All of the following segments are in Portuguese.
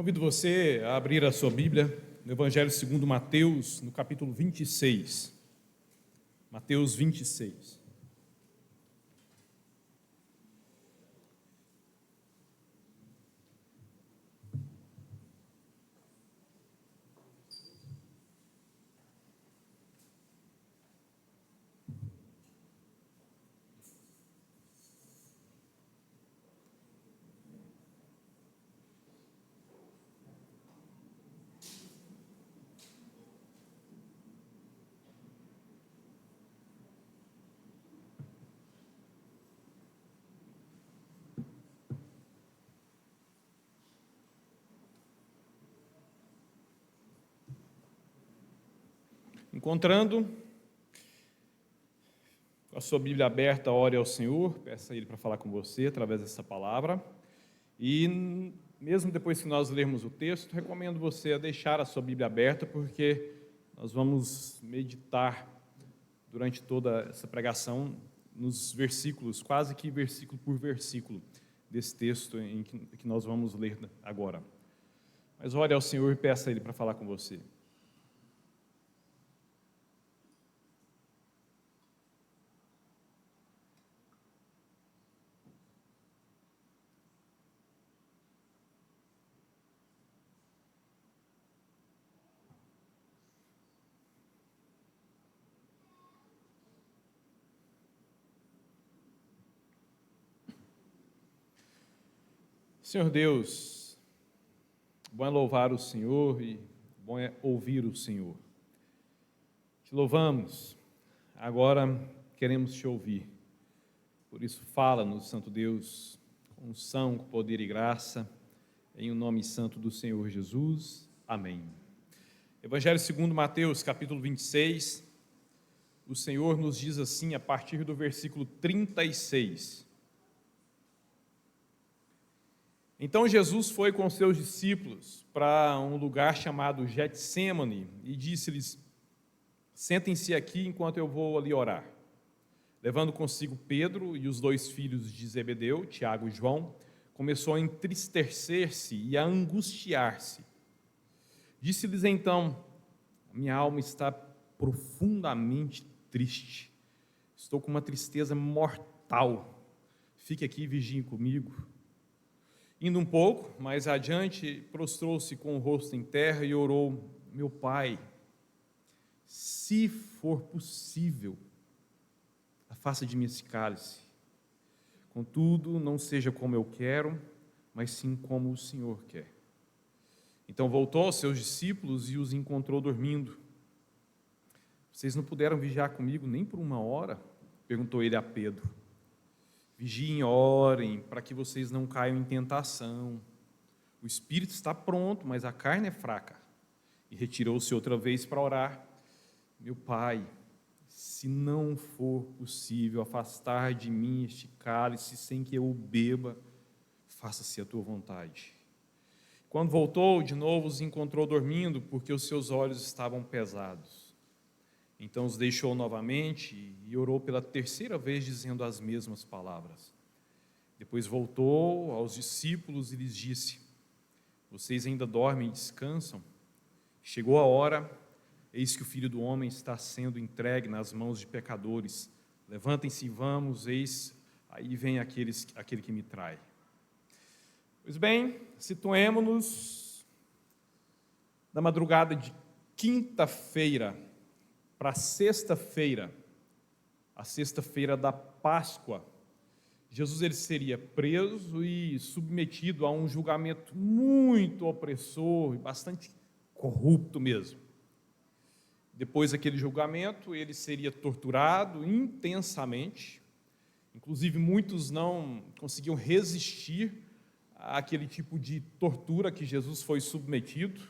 Convido você a abrir a sua Bíblia no Evangelho segundo Mateus, no capítulo 26. Mateus 26. Encontrando, com a sua Bíblia aberta, ore ao Senhor, peça a Ele para falar com você através dessa palavra. E mesmo depois que nós lermos o texto, recomendo você a deixar a sua Bíblia aberta, porque nós vamos meditar durante toda essa pregação nos versículos, quase que versículo por versículo, desse texto em que nós vamos ler agora. Mas ore ao Senhor e peça a Ele para falar com você. Senhor Deus, bom é louvar o Senhor e bom é ouvir o Senhor. Te louvamos, agora queremos te ouvir. Por isso, fala-nos, Santo Deus, com unção, com poder e graça, em o nome santo do Senhor Jesus. Amém. Evangelho segundo Mateus, capítulo 26, o Senhor nos diz assim, a partir do versículo 36. Então Jesus foi com seus discípulos para um lugar chamado Getsêmani e disse-lhes: sentem-se aqui enquanto eu vou ali orar. Levando consigo Pedro e os dois filhos de Zebedeu, Tiago e João, começou a entristecer-se e a angustiar-se. Disse-lhes então: minha alma está profundamente triste, estou com uma tristeza mortal, fique aqui e vigie comigo. Indo um pouco mais adiante, prostrou-se com o rosto em terra e orou: meu Pai, se for possível, afasta de mim esse cálice. Contudo, não seja como eu quero, mas sim como o Senhor quer. Então voltou aos seus discípulos e os encontrou dormindo. Vocês não puderam vigiar comigo nem por uma hora? Perguntou ele a Pedro. Vigiem e orem, para que vocês não caiam em tentação. O espírito está pronto, mas a carne é fraca. E retirou-se outra vez para orar. Meu Pai, se não for possível afastar de mim este cálice sem que eu o beba, faça-se a tua vontade. Quando voltou, de novo os encontrou dormindo, porque os seus olhos estavam pesados. Então os deixou novamente e orou pela terceira vez, dizendo as mesmas palavras. Depois voltou aos discípulos e lhes disse: vocês ainda dormem e descansam? Chegou a hora, eis que o Filho do Homem está sendo entregue nas mãos de pecadores. Levantem-se e vamos, eis, aí vem aquele que me trai. Pois bem, situemo-nos na madrugada de quinta-feira para sexta-feira, a sexta-feira da Páscoa. Jesus ele seria preso e submetido a um julgamento muito opressor e bastante corrupto mesmo. Depois daquele julgamento, ele seria torturado intensamente. Inclusive, muitos não conseguiam resistir àquele tipo de tortura que Jesus foi submetido.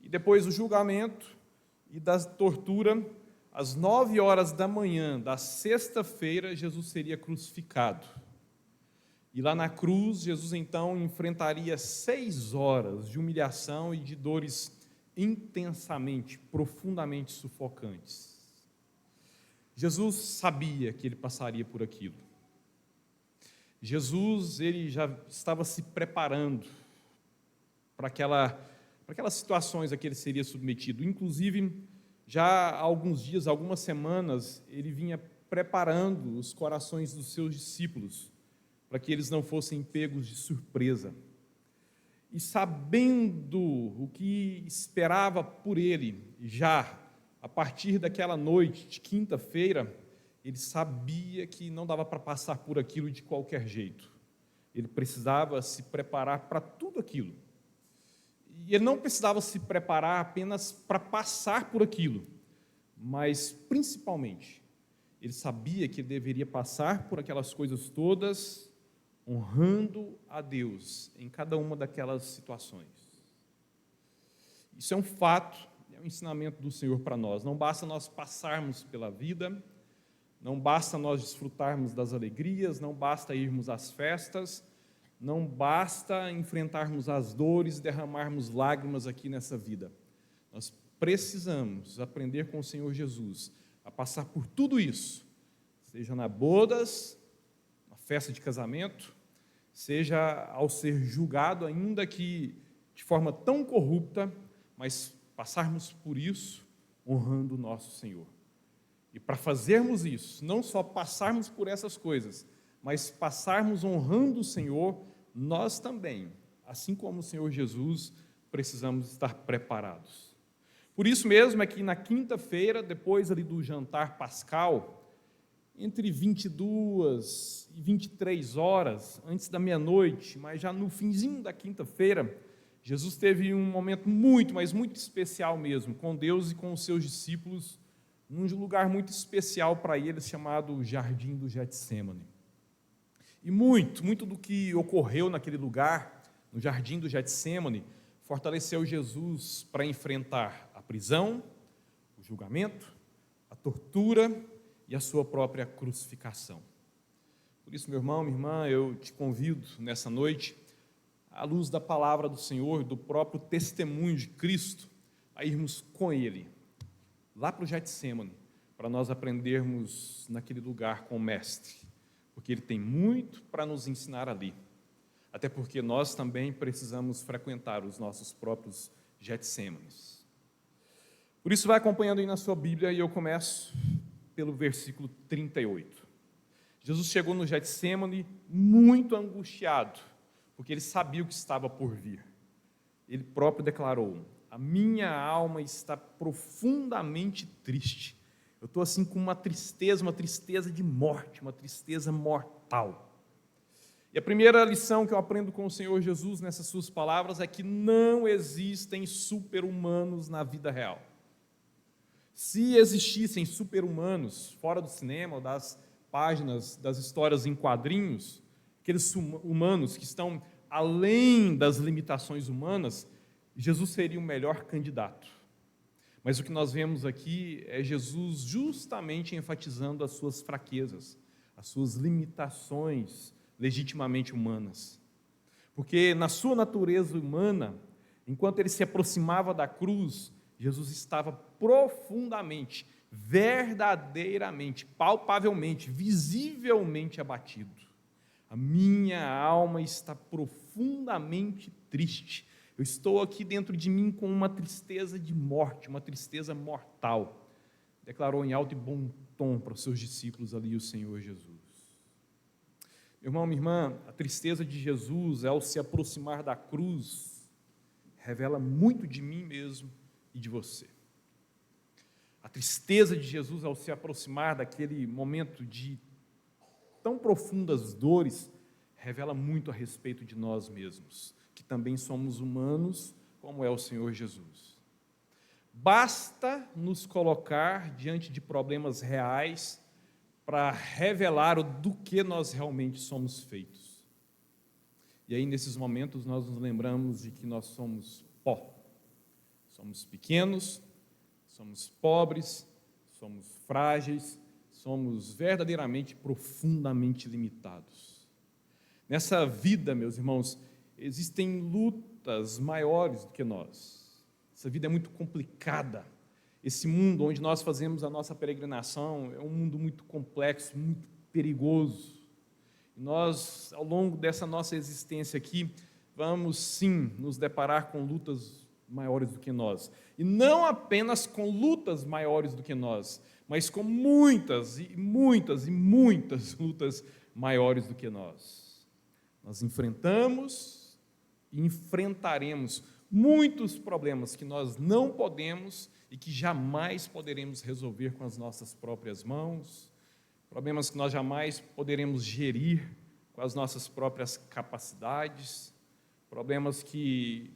E depois do julgamento e da tortura, às 9 horas da manhã da sexta-feira, Jesus seria crucificado. E lá na cruz, Jesus então enfrentaria 6 horas de humilhação e de dores intensamente, profundamente sufocantes. Jesus sabia que ele passaria por aquilo. Jesus, ele já estava se preparando para aquelas situações a que ele seria submetido. Inclusive, já há alguns dias, algumas semanas, ele vinha preparando os corações dos seus discípulos para que eles não fossem pegos de surpresa. E sabendo o que esperava por ele, já a partir daquela noite de quinta-feira, ele sabia que não dava para passar por aquilo de qualquer jeito. Ele precisava se preparar para tudo aquilo. E ele não precisava se preparar apenas para passar por aquilo, mas principalmente, ele sabia que ele deveria passar por aquelas coisas todas, honrando a Deus em cada uma daquelas situações. Isso é um fato, é um ensinamento do Senhor para nós. Não basta nós passarmos pela vida, não basta nós desfrutarmos das alegrias, não basta irmos às festas, não basta enfrentarmos as dores, derramarmos lágrimas aqui nessa vida. Nós precisamos aprender com o Senhor Jesus a passar por tudo isso, seja na bodas, na festa de casamento, seja ao ser julgado, ainda que de forma tão corrupta, mas passarmos por isso honrando o nosso Senhor. E para fazermos isso, não só passarmos por essas coisas, mas passarmos honrando o Senhor, nós também, assim como o Senhor Jesus, precisamos estar preparados. Por isso mesmo é que na quinta-feira, depois ali do jantar pascal, entre 22 e 23 horas, antes da meia-noite, mas já no finzinho da quinta-feira, Jesus teve um momento muito, mas muito especial mesmo, com Deus e com os seus discípulos, num lugar muito especial para eles, chamado Jardim do Getsêmani. E muito do que ocorreu naquele lugar, no Jardim do Getsêmani, fortaleceu Jesus para enfrentar a prisão, o julgamento, a tortura e a sua própria crucificação. Por isso, meu irmão, minha irmã, eu te convido nessa noite, à luz da palavra do Senhor, do próprio testemunho de Cristo, a irmos com Ele, lá para o Getsêmani, para nós aprendermos naquele lugar com o Mestre, porque Ele tem muito para nos ensinar ali, até porque nós também precisamos frequentar os nossos próprios Getsêmanes. Por isso, vai acompanhando aí na sua Bíblia, e eu começo pelo versículo 38. Jesus chegou no Getsêmani muito angustiado, porque ele sabia o que estava por vir. Ele próprio declarou: a minha alma está profundamente triste. Eu estou assim com uma tristeza de morte, uma tristeza mortal. E a primeira lição que eu aprendo com o Senhor Jesus nessas suas palavras é que não existem super-humanos na vida real. Se existissem super-humanos fora do cinema ou das páginas das histórias em quadrinhos, aqueles humanos que estão além das limitações humanas, Jesus seria o melhor candidato. Mas o que nós vemos aqui é Jesus justamente enfatizando as suas fraquezas, as suas limitações legitimamente humanas. Porque na sua natureza humana, enquanto ele se aproximava da cruz, Jesus estava profundamente, verdadeiramente, palpavelmente, visivelmente abatido. A minha alma está profundamente triste. Eu estou aqui dentro de mim com uma tristeza de morte, uma tristeza mortal. Declarou em alto e bom tom para os seus discípulos ali o Senhor Jesus. Meu irmão, minha irmã, a tristeza de Jesus ao se aproximar da cruz revela muito de mim mesmo e de você. A tristeza de Jesus ao se aproximar daquele momento de tão profundas dores revela muito a respeito de nós mesmos, que também somos humanos, como é o Senhor Jesus. Basta nos colocar diante de problemas reais para revelar do que nós realmente somos feitos. E aí, nesses momentos, nós nos lembramos de que nós somos pó. Somos pequenos, somos pobres, somos frágeis, somos verdadeiramente, profundamente limitados. Nessa vida, meus irmãos, existem lutas maiores do que nós. Essa vida é muito complicada. Esse mundo onde nós fazemos a nossa peregrinação é um mundo muito complexo, muito perigoso. E nós, ao longo dessa nossa existência aqui, vamos sim nos deparar com lutas maiores do que nós. E não apenas com lutas maiores do que nós, mas com muitas e muitas e muitas lutas maiores do que nós. Nós enfrentamos e enfrentaremos muitos problemas que nós não podemos e que jamais poderemos resolver com as nossas próprias mãos, problemas que nós jamais poderemos gerir com as nossas próprias capacidades, problemas que,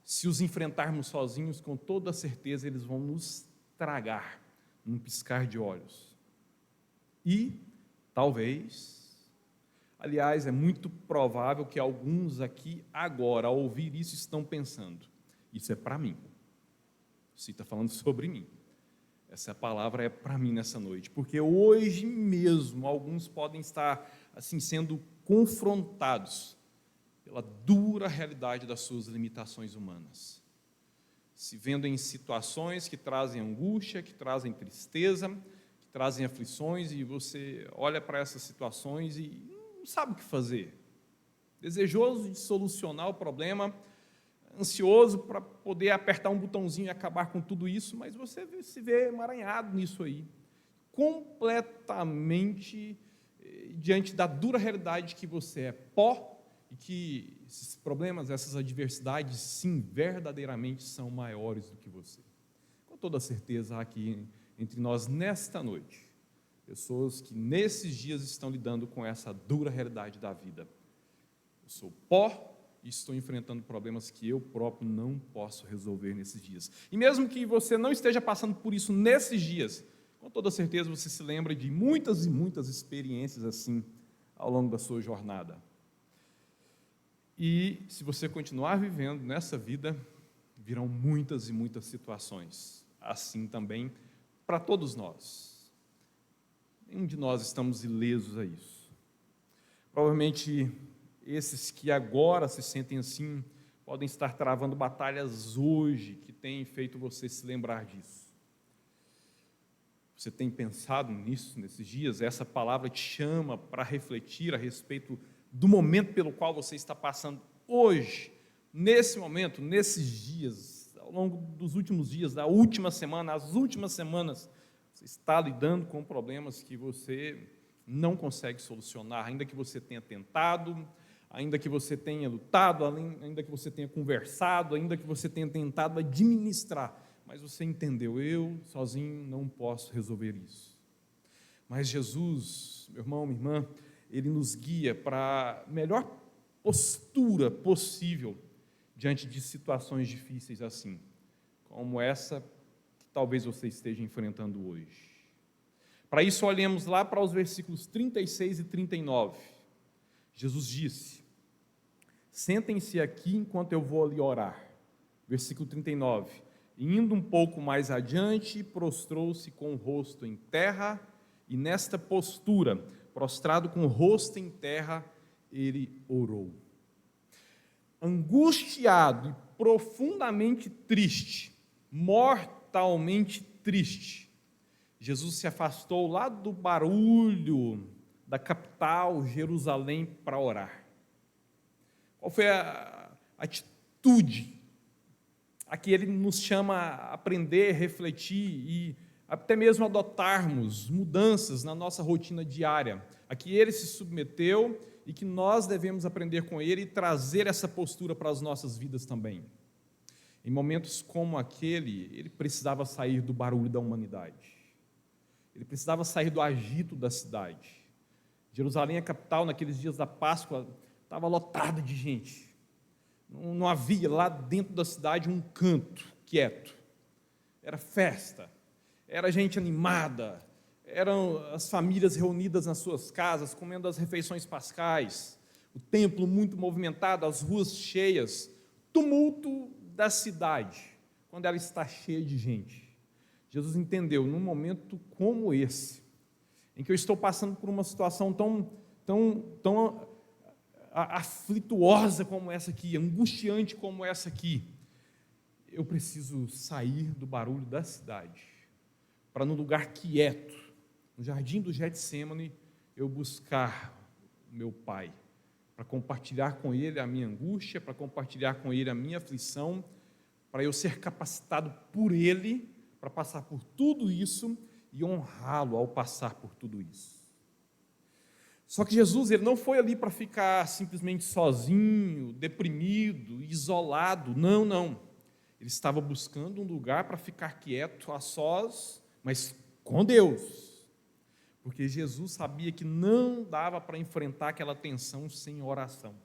se os enfrentarmos sozinhos, com toda certeza eles vão nos tragar num piscar de olhos. E, talvez, aliás, é muito provável que alguns aqui agora, ao ouvir isso, estão pensando, isso é para mim. Você está falando sobre mim. Essa palavra é para mim nessa noite, porque hoje mesmo alguns podem estar assim sendo confrontados pela dura realidade das suas limitações humanas, se vendo em situações que trazem angústia, que trazem tristeza, que trazem aflições, e você olha para essas situações e não sabe o que fazer, desejoso de solucionar o problema, ansioso para poder apertar um botãozinho e acabar com tudo isso, mas você se vê emaranhado nisso aí, completamente diante da dura realidade que você é pó e que esses problemas, essas adversidades, sim, verdadeiramente são maiores do que você. Com toda certeza, há aqui entre nós, nesta noite, pessoas que nesses dias estão lidando com essa dura realidade da vida. Eu sou pó e estou enfrentando problemas que eu próprio não posso resolver nesses dias. E mesmo que você não esteja passando por isso nesses dias, com toda certeza você se lembra de muitas e muitas experiências assim ao longo da sua jornada. E se você continuar vivendo nessa vida, virão muitas e muitas situações, assim também para todos nós. Nenhum de nós estamos ilesos a isso. Provavelmente esses que agora se sentem assim, podem estar travando batalhas hoje, que têm feito você se lembrar disso. Você tem pensado nisso nesses dias? Essa palavra te chama para refletir a respeito do momento pelo qual você está passando hoje, nesse momento, nesses dias, ao longo dos últimos dias, da última semana, as últimas semanas, você está lidando com problemas que você não consegue solucionar, ainda que você tenha tentado, ainda que você tenha lutado, ainda que você tenha conversado, ainda que você tenha tentado administrar, mas você entendeu, eu sozinho não posso resolver isso. Mas Jesus, meu irmão, minha irmã, Ele nos guia para a melhor postura possível diante de situações difíceis assim, como essa que talvez você esteja enfrentando hoje. Para isso, olhemos lá para os versículos 36 e 39. Jesus disse: sentem-se aqui enquanto eu vou ali orar. Versículo 39. E indo um pouco mais adiante, prostrou-se com o rosto em terra, e nesta postura, prostrado com o rosto em terra, ele orou. Angustiado e profundamente triste, mortalmente triste, Jesus se afastou lá do barulho da capital, Jerusalém, para orar. Qual foi a atitude a que ele nos chama a aprender, refletir e até mesmo adotarmos mudanças na nossa rotina diária, a que ele se submeteu e que nós devemos aprender com ele e trazer essa postura para as nossas vidas também? Em momentos como aquele, ele precisava sair do barulho da humanidade, ele precisava sair do agito da cidade. Jerusalém, a capital, naqueles dias da Páscoa, estava lotada de gente. Não havia lá dentro da cidade um canto quieto. Era festa, era gente animada, eram as famílias reunidas nas suas casas, comendo as refeições pascais, o templo muito movimentado, as ruas cheias, tumulto da cidade, quando ela está cheia de gente. Jesus entendeu, num momento como esse, em que eu estou passando por uma situação tão aflituosa como essa aqui, angustiante como essa aqui, eu preciso sair do barulho da cidade, para num lugar quieto, no jardim do Getsemane, eu buscar o meu Pai, para compartilhar com Ele a minha angústia, para compartilhar com Ele a minha aflição, para eu ser capacitado por Ele para passar por tudo isso e honrá-lo ao passar por tudo isso. Só que Jesus, ele não foi ali para ficar simplesmente sozinho, deprimido, isolado. Não, não. Ele estava buscando um lugar para ficar quieto, a sós, mas com Deus. Porque Jesus sabia que não dava para enfrentar aquela tensão sem oração.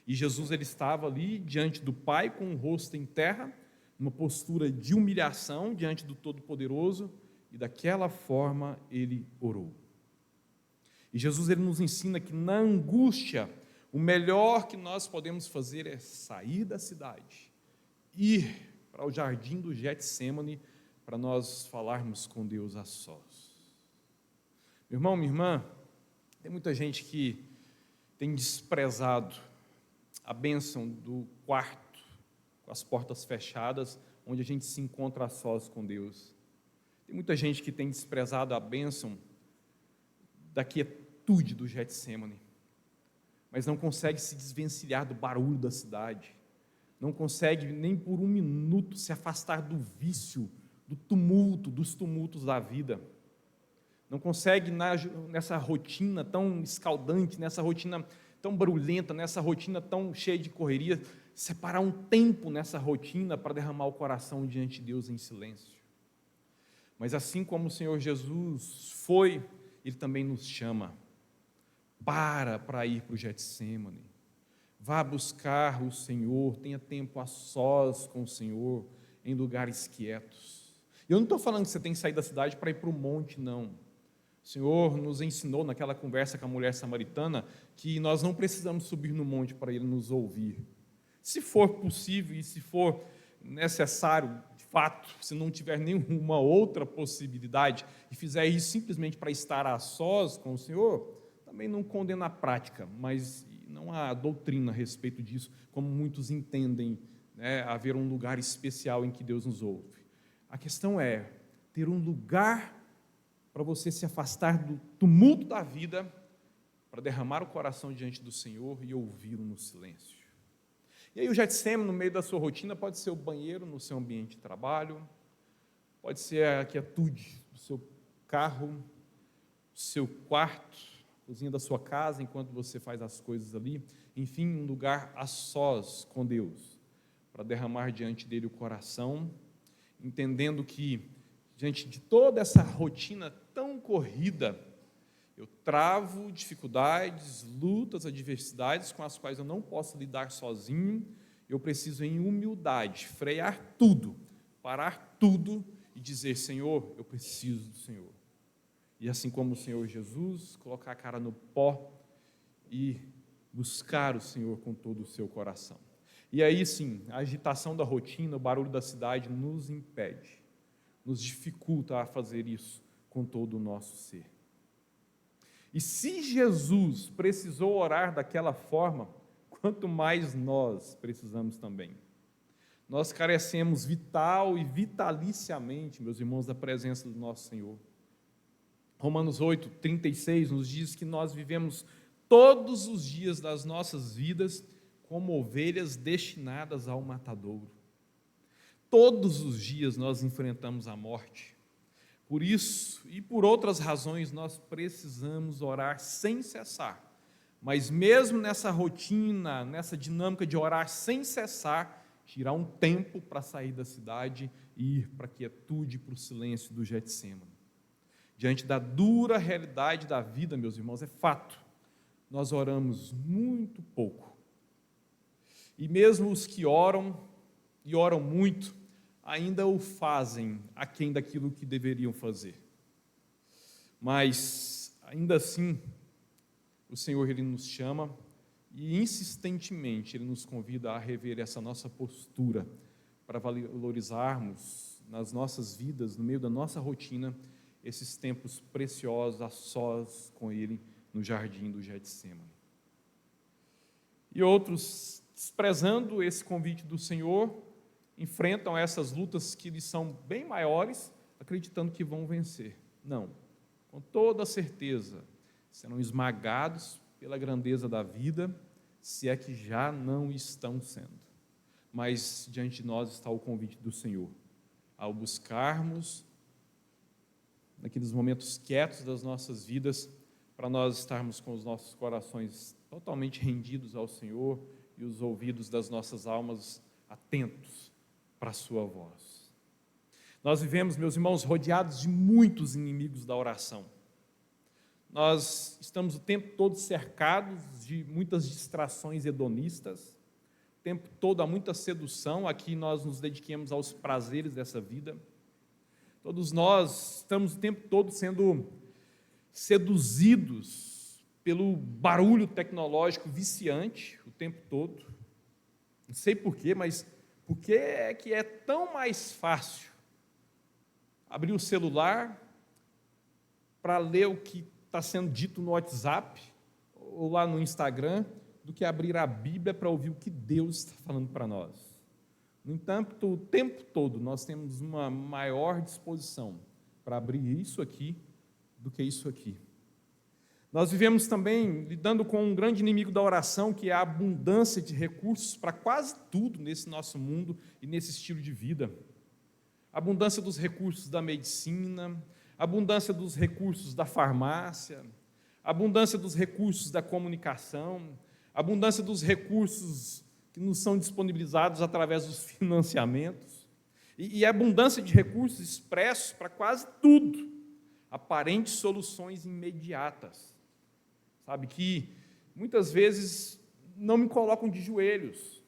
E Jesus, ele estava ali diante do Pai com o rosto em terra, numa postura de humilhação diante do Todo-Poderoso, e daquela forma ele orou. E Jesus, ele nos ensina que na angústia, o melhor que nós podemos fazer é sair da cidade, ir para o jardim do Getsêmani, para nós falarmos com Deus a sós. Meu irmão, minha irmã, tem muita gente que tem desprezado a bênção do quarto, com as portas fechadas, onde a gente se encontra a sós com Deus. Tem muita gente que tem desprezado a bênção da quietude do Getsêmani, mas não consegue se desvencilhar do barulho da cidade, não consegue nem por um minuto se afastar do vício, do tumulto, dos tumultos da vida, não consegue nessa rotina tão escaldante, nessa rotina tão barulhenta, nessa rotina tão cheia de correria, separar um tempo nessa rotina para derramar o coração diante de Deus em silêncio. Mas assim como o Senhor Jesus foi, Ele também nos chama para ir para o Getsêmani. Vá buscar o Senhor, tenha tempo a sós com o Senhor, em lugares quietos. Eu não estou falando que você tem que sair da cidade para ir para o monte, não. O Senhor nos ensinou naquela conversa com a mulher samaritana que nós não precisamos subir no monte para Ele nos ouvir. Se for possível e se for necessário, de fato, se não tiver nenhuma outra possibilidade e fizer isso simplesmente para estar a sós com o Senhor, também não condena a prática, mas não há doutrina a respeito disso, como muitos entendem, né, haver um lugar especial em que Deus nos ouve. A questão é ter um lugar para você se afastar do tumulto da vida, para derramar o coração diante do Senhor e ouvi-lo no silêncio. E aí o Getsêmani, no meio da sua rotina, pode ser o banheiro no seu ambiente de trabalho, pode ser a quietude do seu carro, do seu quarto, a cozinha da sua casa, enquanto você faz as coisas ali, enfim, um lugar a sós com Deus, para derramar diante dele o coração, entendendo que, diante de toda essa rotina tão corrida, eu travo dificuldades, lutas, adversidades com as quais eu não posso lidar sozinho. Eu preciso, em humildade, frear tudo, parar tudo e dizer: Senhor, eu preciso do Senhor. E assim como o Senhor Jesus, colocar a cara no pó e buscar o Senhor com todo o seu coração. E aí sim, a agitação da rotina, o barulho da cidade nos impede, nos dificulta a fazer isso com todo o nosso ser. E se Jesus precisou orar daquela forma, quanto mais nós precisamos também. Nós carecemos vital e vitaliciamente, meus irmãos, da presença do nosso Senhor. Romanos 8:36 nos diz que nós vivemos todos os dias das nossas vidas como ovelhas destinadas ao matadouro. Todos os dias nós enfrentamos a morte. Por isso e por outras razões, nós precisamos orar sem cessar. Mas mesmo nessa rotina, nessa dinâmica de orar sem cessar, tirar um tempo para sair da cidade e ir para a quietude, para o silêncio do Getsêmani. Diante da dura realidade da vida, meus irmãos, é fato, nós oramos muito pouco. E mesmo os que oram, e oram muito, ainda o fazem aquém daquilo que deveriam fazer. Mas, ainda assim, o Senhor, Ele nos chama e insistentemente Ele nos convida a rever essa nossa postura para valorizarmos nas nossas vidas, no meio da nossa rotina, esses tempos preciosos a sós com Ele no jardim do Getsêmani. E outros, desprezando esse convite do Senhor, enfrentam essas lutas que lhes são bem maiores, acreditando que vão vencer. Não, com toda certeza, serão esmagados pela grandeza da vida se é que já não estão sendo. Mas diante de nós está o convite do Senhor, ao buscarmos, naqueles momentos quietos das nossas vidas, para nós estarmos com os nossos corações totalmente rendidos ao Senhor e os ouvidos das nossas almas atentos para a sua voz. Nós vivemos, meus irmãos, rodeados de muitos inimigos da oração. Nós estamos o tempo todo cercados de muitas distrações hedonistas, o tempo todo há muita sedução a que nós nos dediquemos aos prazeres dessa vida. Todos nós estamos o tempo todo sendo seduzidos pelo barulho tecnológico viciante o tempo todo. Não sei porquê, mas por que é que é tão mais fácil abrir o celular para ler o que está sendo dito no WhatsApp ou lá no Instagram, do que abrir a Bíblia para ouvir o que Deus está falando para nós? No entanto, o tempo todo nós temos uma maior disposição para abrir isso aqui do que isso aqui. Nós vivemos também lidando com um grande inimigo da oração, que é a abundância de recursos para quase tudo nesse nosso mundo e nesse estilo de vida. A abundância dos recursos da medicina, a abundância dos recursos da farmácia, a abundância dos recursos da comunicação, a abundância dos recursos que nos são disponibilizados através dos financiamentos, e a abundância de recursos expressos para quase tudo, aparentes soluções imediatas, sabe, que muitas vezes não me colocam de joelhos,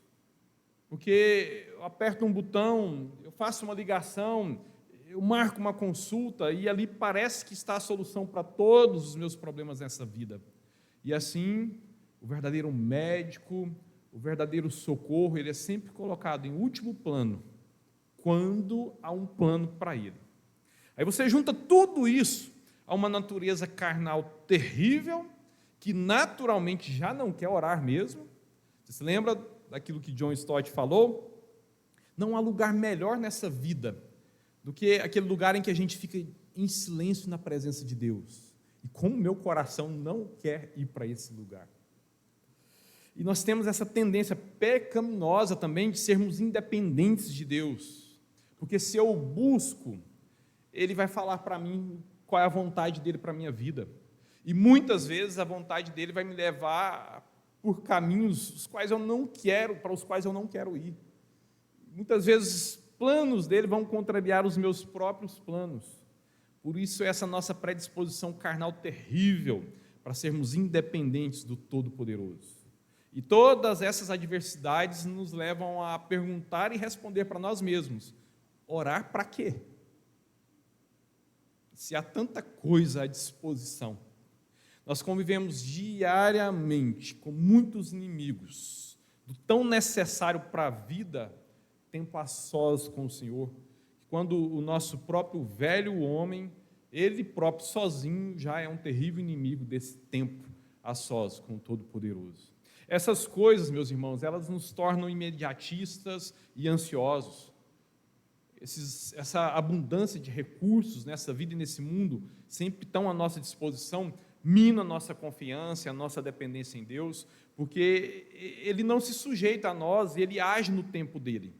porque eu aperto um botão, eu faço uma ligação, eu marco uma consulta e ali parece que está a solução para todos os meus problemas nessa vida. E assim, o verdadeiro médico, o verdadeiro socorro, ele é sempre colocado em último plano, quando há um plano para ele. Aí você junta tudo isso a uma natureza carnal terrível, que naturalmente já não quer orar mesmo. Você se lembra daquilo que John Stott falou? Não há lugar melhor nessa vida do que aquele lugar em que a gente fica em silêncio na presença de Deus. E como meu coração não quer ir para esse lugar. E nós temos essa tendência pecaminosa também de sermos independentes de Deus. Porque se eu busco, Ele vai falar para mim qual é a vontade dEle para a minha vida. E muitas vezes a vontade dEle vai me levar por caminhos os quais eu não quero, para os quais eu não quero ir. Muitas vezes planos dEle vão contrariar os meus próprios planos. Por isso essa nossa predisposição carnal terrível para sermos independentes do Todo-Poderoso. E todas essas adversidades nos levam a perguntar e responder para nós mesmos: orar para quê? Se há tanta coisa à disposição. Nós convivemos diariamente com muitos inimigos, do tão necessário para a vida, tempo a sós com o Senhor, quando o nosso próprio velho homem, ele próprio sozinho, já é um terrível inimigo desse tempo a sós com o Todo-Poderoso. Essas coisas, meus irmãos, elas nos tornam imediatistas e ansiosos. Essa abundância de recursos nessa vida e nesse mundo sempre estão à nossa disposição, mina a nossa confiança, a nossa dependência em Deus, porque Ele não se sujeita a nós, Ele age no tempo dEle.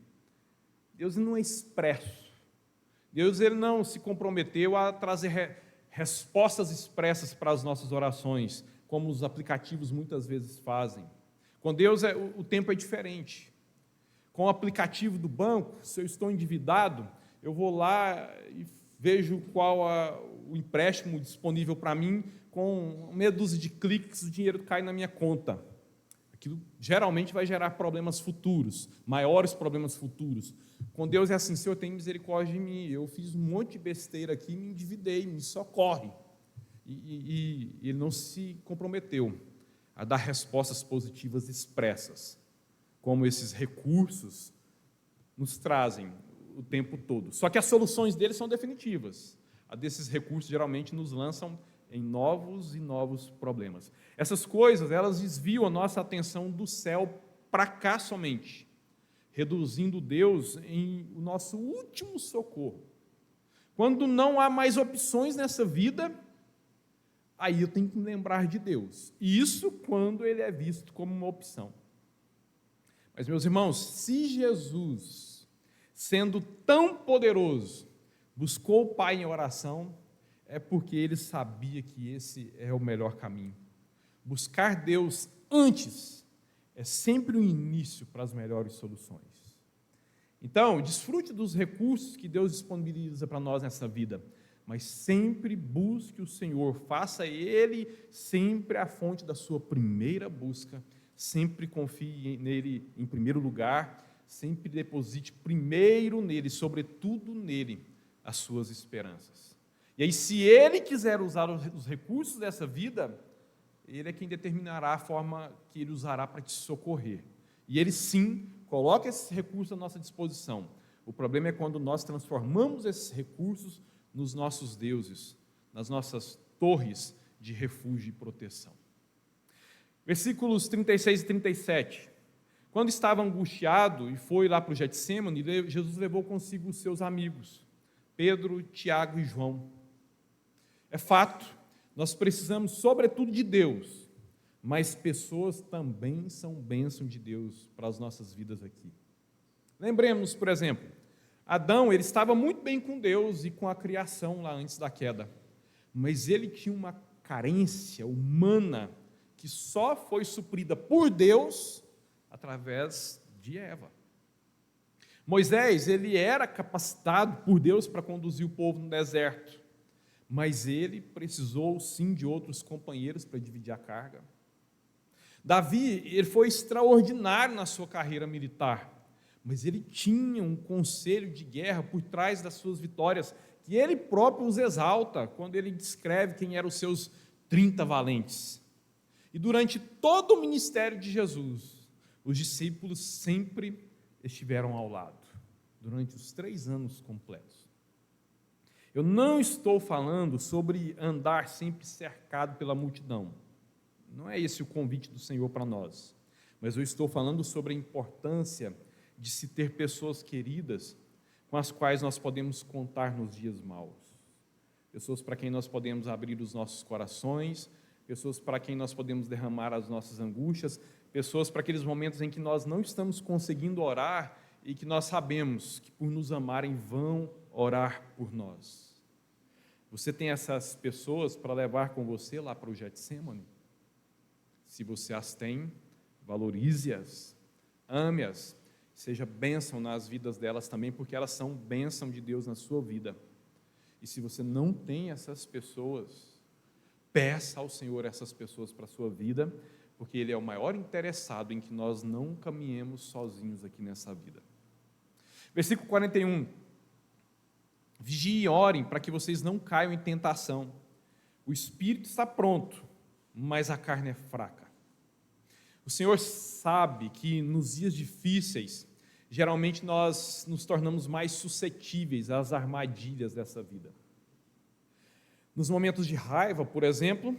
Deus não é expresso. Deus ele não se comprometeu a trazer respostas expressas para as nossas orações, como os aplicativos muitas vezes fazem. Com Deus o tempo é diferente. Com o aplicativo do banco, se eu estou endividado, eu vou lá e vejo qual o empréstimo disponível para mim, com meia dúzia de cliques o dinheiro cai na minha conta. Aquilo geralmente vai gerar problemas futuros, maiores problemas futuros. Com Deus é assim: Senhor, tem misericórdia de mim, eu fiz um monte de besteira aqui, me endividei, me socorre. E Ele não se comprometeu a dar respostas positivas expressas, como esses recursos nos trazem o tempo todo. Só que as soluções deles são definitivas. A desses recursos geralmente nos lançam em novos e novos problemas. Essas coisas, elas desviam a nossa atenção do céu para cá somente, reduzindo Deus em o nosso último socorro. Quando não há mais opções nessa vida, aí eu tenho que me lembrar de Deus. E isso quando ele é visto como uma opção. Mas, meus irmãos, se Jesus, sendo tão poderoso, buscou o Pai em oração, é porque ele sabia que esse é o melhor caminho. Buscar Deus antes é sempre o início para as melhores soluções. Então, desfrute dos recursos que Deus disponibiliza para nós nessa vida, mas sempre busque o Senhor, faça Ele sempre a fonte da sua primeira busca, sempre confie nele em primeiro lugar, sempre deposite primeiro nele, sobretudo nele, as suas esperanças. E aí, se Ele quiser usar os recursos dessa vida, Ele é quem determinará a forma que Ele usará para te socorrer. E Ele sim coloca esses recursos à nossa disposição. O problema é quando nós transformamos esses recursos nos nossos deuses, nas nossas torres de refúgio e proteção. Versículos 36 e 37. Quando estava angustiado e foi lá para o Getsêmani, Jesus levou consigo os seus amigos, Pedro, Tiago e João. É fato, nós precisamos sobretudo de Deus, mas pessoas também são bênção de Deus para as nossas vidas aqui. Lembremos, por exemplo, Adão, ele estava muito bem com Deus e com a criação lá antes da queda, mas ele tinha uma carência humana que só foi suprida por Deus através de Eva. Moisés, ele era capacitado por Deus para conduzir o povo no deserto, mas ele precisou sim de outros companheiros para dividir a carga. Davi, ele foi extraordinário na sua carreira militar, mas ele tinha um conselho de guerra por trás das suas vitórias, que ele próprio os exalta, quando ele descreve quem eram os seus 30 valentes. E durante todo o ministério de Jesus, os discípulos sempre estiveram ao lado, durante os 3 anos completos. Eu não estou falando sobre andar sempre cercado pela multidão. Não é esse o convite do Senhor para nós. Mas eu estou falando sobre a importância de se ter pessoas queridas com as quais nós podemos contar nos dias maus. Pessoas para quem nós podemos abrir os nossos corações, pessoas para quem nós podemos derramar as nossas angústias, pessoas para aqueles momentos em que nós não estamos conseguindo orar e que nós sabemos que por nos amarem vão orar por nós. Você tem essas pessoas para levar com você lá para o Getsêmani? Se você as tem, valorize-as, ame-as, seja bênção nas vidas delas também, porque elas são bênção de Deus na sua vida. E se você não tem essas pessoas, peça ao Senhor essas pessoas para a sua vida, porque Ele é o maior interessado em que nós não caminhemos sozinhos aqui nessa vida. Versículo 41. Vigiem e orem para que vocês não caiam em tentação. O espírito está pronto, mas a carne é fraca. O Senhor sabe que nos dias difíceis, geralmente nós nos tornamos mais suscetíveis às armadilhas dessa vida. Nos momentos de raiva, por exemplo,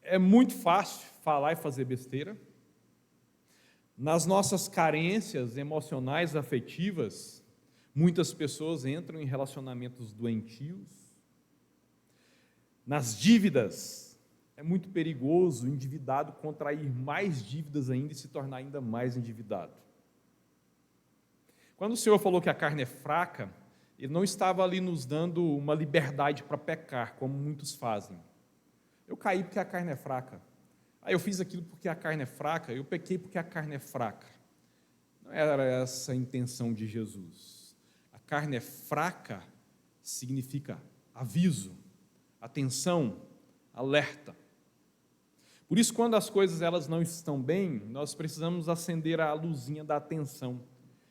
é muito fácil falar e fazer besteira. Nas nossas carências emocionais, afetivas, muitas pessoas entram em relacionamentos doentios. Nas dívidas, é muito perigoso o endividado contrair mais dívidas ainda e se tornar ainda mais endividado. Quando o Senhor falou que a carne é fraca, Ele não estava ali nos dando uma liberdade para pecar, como muitos fazem. Eu caí porque a carne é fraca. Eu fiz aquilo porque a carne é fraca, eu pequei porque a carne é fraca. Não era essa a intenção de Jesus. A carne é fraca significa aviso, atenção, alerta. Por isso, quando as coisas elas não estão bem, nós precisamos acender a luzinha da atenção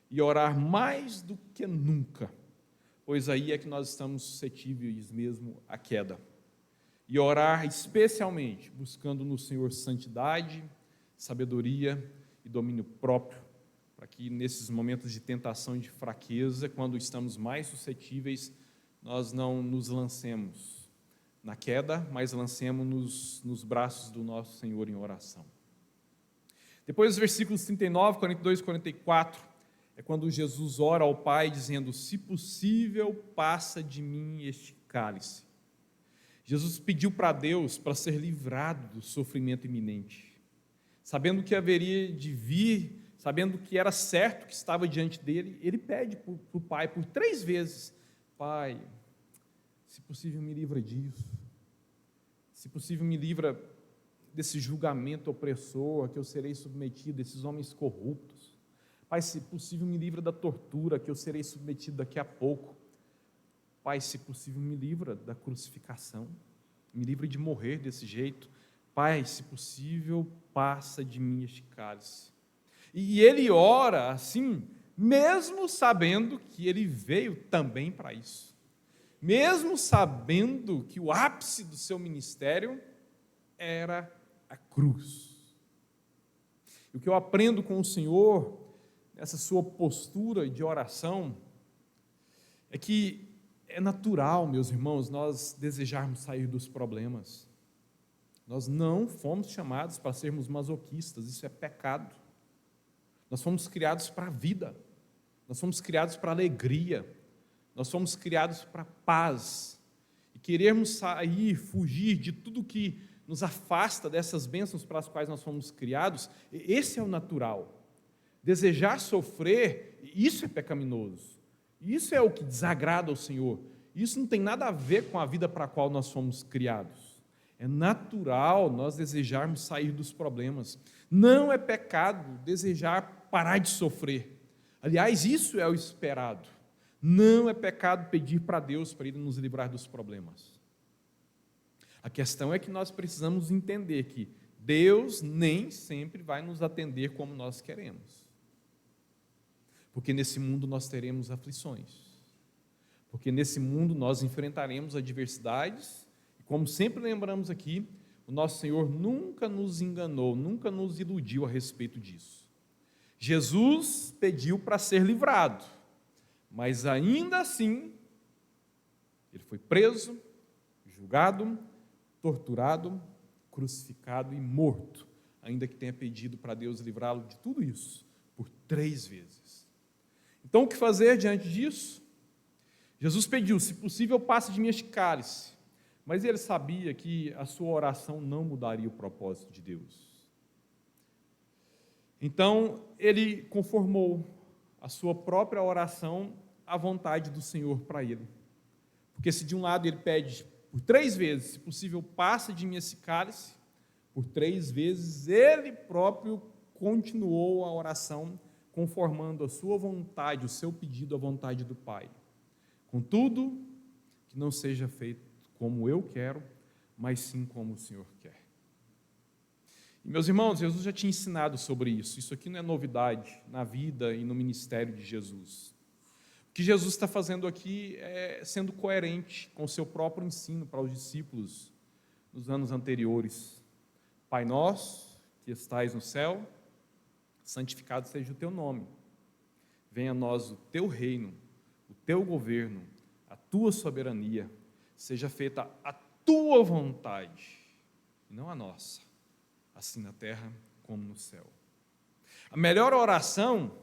e orar mais do que nunca, pois aí é que nós estamos suscetíveis mesmo à queda. E orar especialmente buscando no Senhor santidade, sabedoria e domínio próprio, para que nesses momentos de tentação e de fraqueza, quando estamos mais suscetíveis, nós não nos lancemos na queda, mas lancemos-nos nos braços do nosso Senhor em oração. Depois dos versículos 39, 42 e 44, é quando Jesus ora ao Pai dizendo: se possível, passa de mim este cálice. Jesus pediu para Deus para ser livrado do sofrimento iminente, sabendo que haveria de vir, sabendo que era certo que estava diante dele. Ele pede para o Pai por 3 vezes: Pai, se possível me livra disso, se possível me livra desse julgamento opressor a que eu serei submetido, desses homens corruptos. Pai, se possível me livra da tortura a que eu serei submetido daqui a pouco. Pai, se possível me livra da crucificação, me livra de morrer desse jeito. Pai, se possível, passa de mim este cálice. E ele ora assim, mesmo sabendo que ele veio também para isso, mesmo sabendo que o ápice do seu ministério era a cruz. E o que eu aprendo com o Senhor, nessa sua postura de oração, é que é natural, meus irmãos, nós desejarmos sair dos problemas. Nós não fomos chamados para sermos masoquistas, isso é pecado. Nós fomos criados para a vida, nós fomos criados para a alegria, nós fomos criados para a paz. E querermos sair, fugir de tudo que nos afasta dessas bênçãos para as quais nós fomos criados, esse é o natural. Desejar sofrer, isso é pecaminoso. Isso é o que desagrada ao Senhor. Isso não tem nada a ver com a vida para a qual nós fomos criados. É natural nós desejarmos sair dos problemas. Não é pecado desejar parar de sofrer. Aliás, isso é o esperado. Não é pecado pedir para Deus para Ele nos livrar dos problemas. A questão é que nós precisamos entender que Deus nem sempre vai nos atender como nós queremos. Porque nesse mundo nós teremos aflições. Porque nesse mundo nós enfrentaremos adversidades. E como sempre lembramos aqui, o nosso Senhor nunca nos enganou, nunca nos iludiu a respeito disso. Jesus pediu para ser livrado, mas ainda assim, ele foi preso, julgado, torturado, crucificado e morto, ainda que tenha pedido para Deus livrá-lo de tudo isso, por 3 vezes. Então, o que fazer diante disso? Jesus pediu: se possível, passe de mim este cálice, mas ele sabia que a sua oração não mudaria o propósito de Deus. Então, ele conformou a sua própria oração à vontade do Senhor para ele. Porque se de um lado ele pede por 3 vezes, se possível, passe de mim esse cálice, por 3 vezes ele próprio continuou a oração, conformando a sua vontade, o seu pedido à vontade do Pai. Contudo, que não seja feito como eu quero, mas sim como o Senhor quer. E, meus irmãos, Jesus já tinha ensinado sobre isso. Isso aqui não é novidade na vida e no ministério de Jesus. O que Jesus está fazendo aqui é sendo coerente com o seu próprio ensino para os discípulos nos anos anteriores. Pai nosso, que estais no céu, santificado seja o teu nome. Venha a nós o teu reino, o teu governo, a tua soberania. Seja feita a tua vontade, e não a nossa, assim na terra como no céu. A melhor oração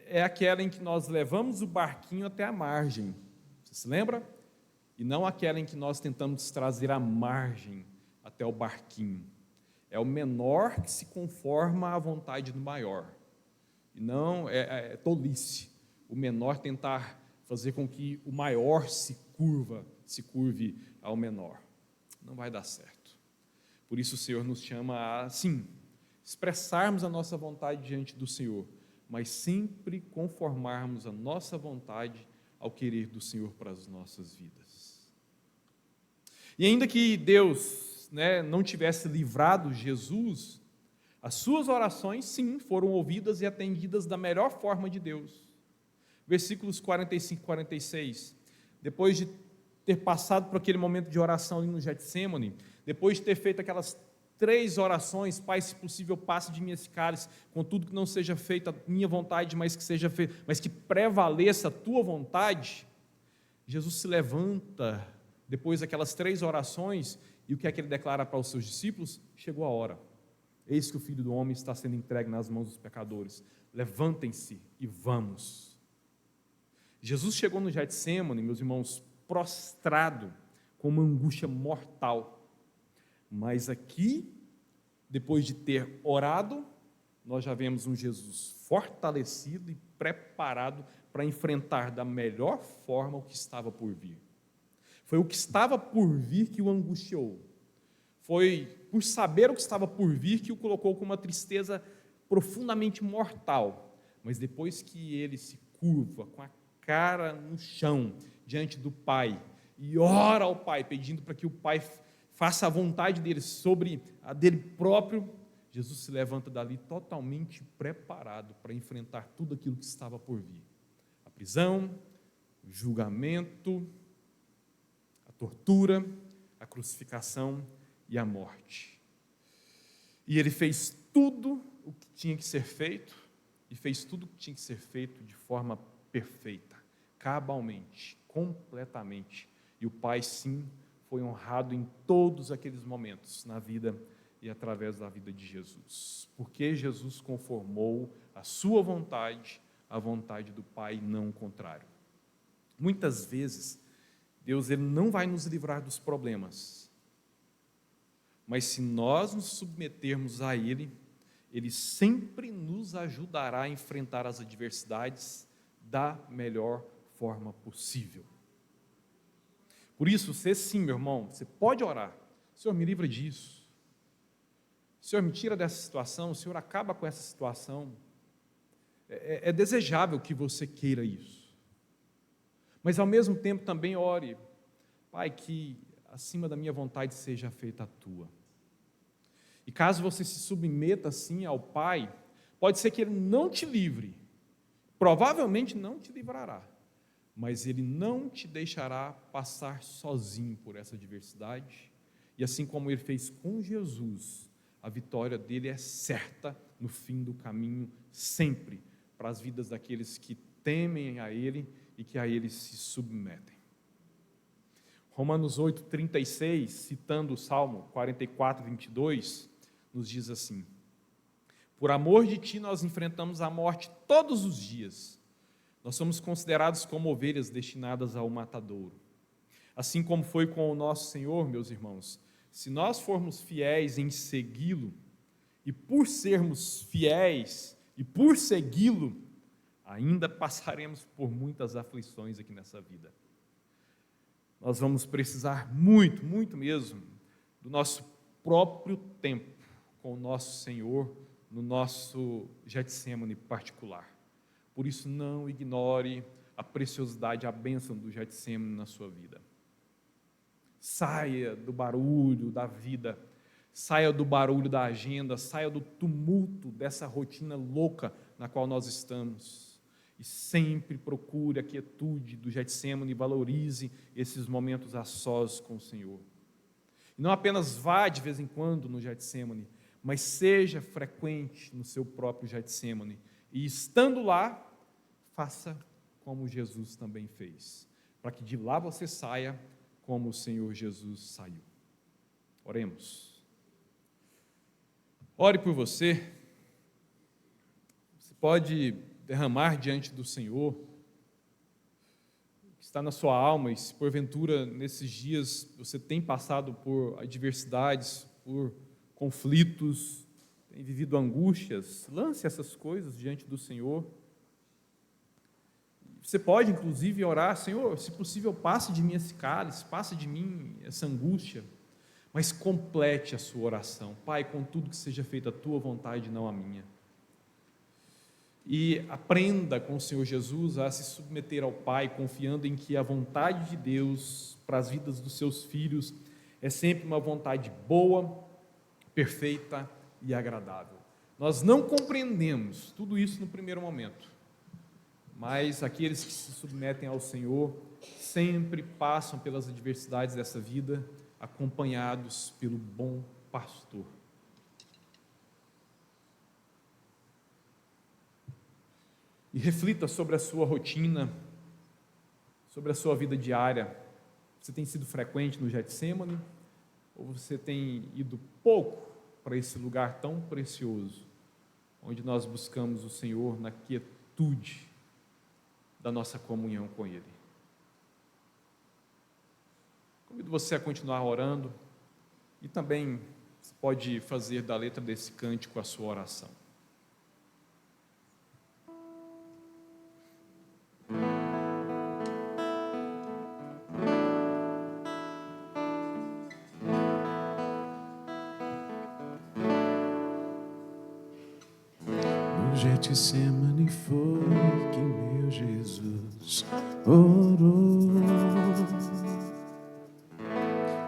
é aquela em que nós levamos o barquinho até a margem. Você se lembra? E não aquela em que nós tentamos trazer a margem até o barquinho. É o menor que se conforma à vontade do maior. E não é tolice o menor tentar fazer com que o maior se curve ao menor. Não vai dar certo. Por isso o Senhor nos chama a, sim, expressarmos a nossa vontade diante do Senhor, mas sempre conformarmos a nossa vontade ao querer do Senhor para as nossas vidas. E ainda que Deus, não tivesse livrado Jesus, as suas orações, sim, foram ouvidas e atendidas da melhor forma de Deus. Versículos 45 e 46. Depois de ter passado por aquele momento de oração ali no Getsêmani, depois de ter feito aquelas 3 orações: Pai, se possível, passe de mim esse cálice, contudo que não seja feita a minha vontade, mas que prevaleça a tua vontade. Jesus se levanta depois daquelas 3 orações, e o que é que ele declara para os seus discípulos? Chegou a hora. Eis que o Filho do Homem está sendo entregue nas mãos dos pecadores. Levantem-se e vamos. Jesus chegou no Getsêmani, meus irmãos, prostrado, com uma angústia mortal. Mas aqui, depois de ter orado, nós já vemos um Jesus fortalecido e preparado para enfrentar da melhor forma o que estava por vir. Foi o que estava por vir que o angustiou. Foi por saber o que estava por vir que o colocou com uma tristeza profundamente mortal. Mas depois que ele se curva com a cara no chão diante do Pai e ora ao Pai, pedindo para que o Pai faça a vontade dele sobre a dele próprio, Jesus se levanta dali totalmente preparado para enfrentar tudo aquilo que estava por vir. A prisão, o julgamento, a tortura, a crucificação e a morte. E ele fez tudo o que tinha que ser feito, e fez tudo o que tinha que ser feito de forma perfeita, cabalmente, completamente. E o Pai, sim, foi honrado em todos aqueles momentos, na vida e através da vida de Jesus. Porque Jesus conformou a sua vontade à vontade do Pai, não o contrário. Muitas vezes, Deus ele não vai nos livrar dos problemas, mas se nós nos submetermos a Ele, Ele sempre nos ajudará a enfrentar as adversidades da melhor forma possível. Por isso, você sim, meu irmão, você pode orar. Senhor, me livra disso. Senhor, me tira dessa situação. Senhor, acaba com essa situação. É desejável que você queira isso. Mas, ao mesmo tempo, também ore. Pai, que acima da minha vontade seja feita a tua. E caso você se submeta assim ao Pai, pode ser que Ele não te livre, provavelmente não te livrará, mas Ele não te deixará passar sozinho por essa adversidade, e assim como Ele fez com Jesus, a vitória dele é certa no fim do caminho, sempre, para as vidas daqueles que temem a Ele e que a Ele se submetem. Romanos 8:36, citando o Salmo 44:22, nos diz assim: por amor de ti nós enfrentamos a morte todos os dias, nós somos considerados como ovelhas destinadas ao matadouro. Assim como foi com o nosso Senhor, meus irmãos, se nós formos fiéis em segui-lo, e por sermos fiéis e por segui-lo, ainda passaremos por muitas aflições aqui nessa vida. Nós vamos precisar muito, muito mesmo, do nosso próprio tempo com o nosso Senhor, no nosso Getsemane particular. Por isso, não ignore a preciosidade, a bênção do Getsemane na sua vida. Saia do barulho da vida, saia do barulho da agenda, saia do tumulto dessa rotina louca na qual nós estamos. E sempre procure a quietude do Getsemane e valorize esses momentos a sós com o Senhor. E não apenas vá de vez em quando no Getsemane, mas seja frequente no seu próprio Getsemane. E estando lá, faça como Jesus também fez, para que de lá você saia como o Senhor Jesus saiu. Oremos. Ore por você. Você pode derramar diante do Senhor o que está na sua alma, e se porventura nesses dias você tem passado por adversidades, por conflitos, tem vivido angústias, lance essas coisas diante do Senhor. Você pode, inclusive, orar: Senhor, se possível, passe de mim esse cálice, passe de mim essa angústia, mas complete a sua oração. Pai, contudo que seja feita a tua vontade, não a minha. E aprenda com o Senhor Jesus a se submeter ao Pai, confiando em que a vontade de Deus para as vidas dos seus filhos é sempre uma vontade boa, perfeita e agradável. Nós não compreendemos tudo isso no primeiro momento, mas aqueles que se submetem ao Senhor sempre passam pelas adversidades dessa vida, acompanhados pelo bom pastor. E reflita sobre a sua rotina, sobre a sua vida diária. Você tem sido frequente no Getsemane? Ou você tem ido pouco para esse lugar tão precioso, onde nós buscamos o Senhor na quietude da nossa comunhão com Ele? Convido você a continuar orando e também você pode fazer da letra desse cântico a sua oração. No Getsemane foi que meu Jesus orou,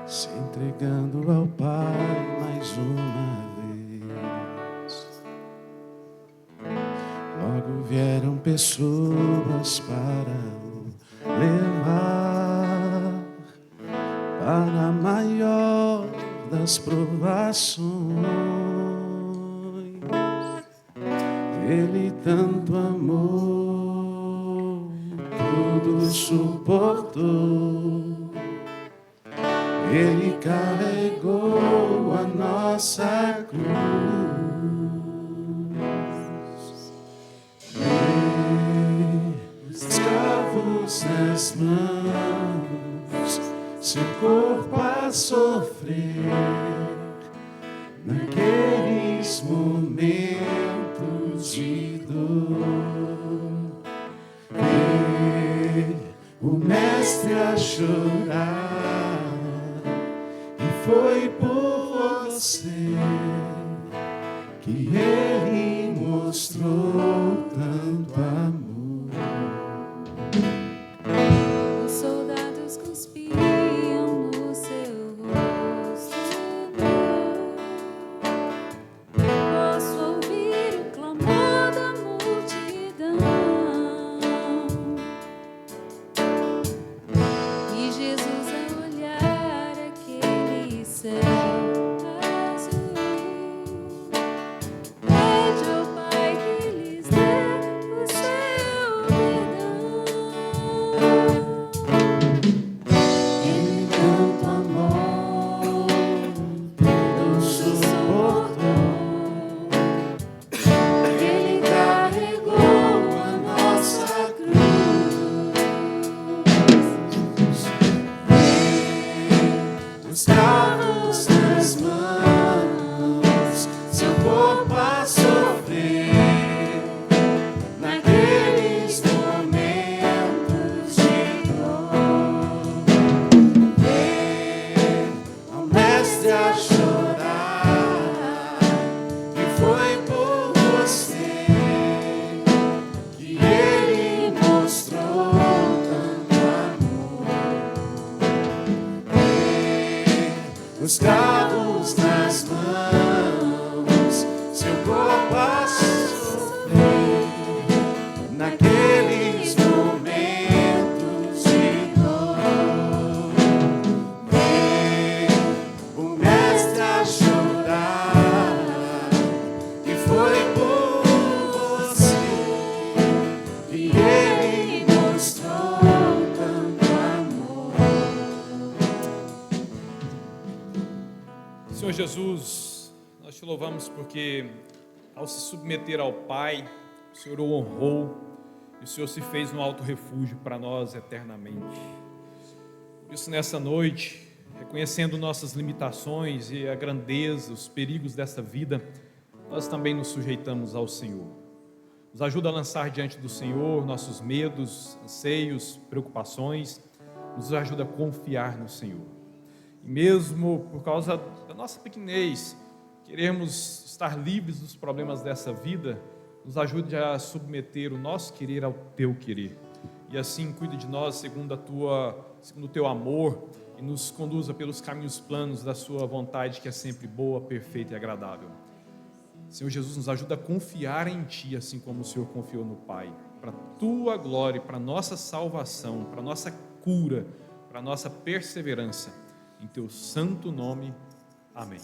se entregando ao Pai mais uma vez. Logo vieram pessoas para o levar para a maior das provações. Ele tanto amou, tudo suportou. Ele carregou a nossa cruz. Escravos nas mãos, seu corpo a sofrer, naqueles momentos de dor, ver o mestre a chorar, e foi por você que ele mostrou tanto amor. Os soldados cuspiam no seu rosto. Posso ouvir o clamor da multidão. E Jesus a olhar aquele céu azul, pede ao Pai que lhes dê o seu perdão. Ele tanto amou, tudo suportou. Ele carregou a nossa cruz. Os cravos nas mãos, seu corpo a sofrer, naqueles momentos de dor, ver ao mestre a chorar, e foi por você que ele mostrou tanto amor. Os cravos nas mãos, seu corpo a sofrer, naqueles momentos de dor, ver o mestre a chorar, e foi por você que ele mostrou tanto amor. Senhor Jesus, nós te louvamos porque ao se submeter ao Pai, o Senhor o honrou e o Senhor se fez um alto refúgio para nós eternamente. Por isso, nessa noite, reconhecendo nossas limitações e a grandeza, os perigos dessa vida, nós também nos sujeitamos ao Senhor. Nos ajuda a lançar diante do Senhor nossos medos, anseios, preocupações, nos ajuda a confiar no Senhor. E mesmo por causa da nossa pequenez, queremos estar livres dos problemas dessa vida, nos ajude a submeter o nosso querer ao teu querer. E assim cuide de nós segundo o teu amor e nos conduza pelos caminhos planos da sua vontade, que é sempre boa, perfeita e agradável. Senhor Jesus, nos ajuda a confiar em ti, assim como o Senhor confiou no Pai, para a tua glória, para a nossa salvação, para a nossa cura, para a nossa perseverança. Em teu santo nome, amém.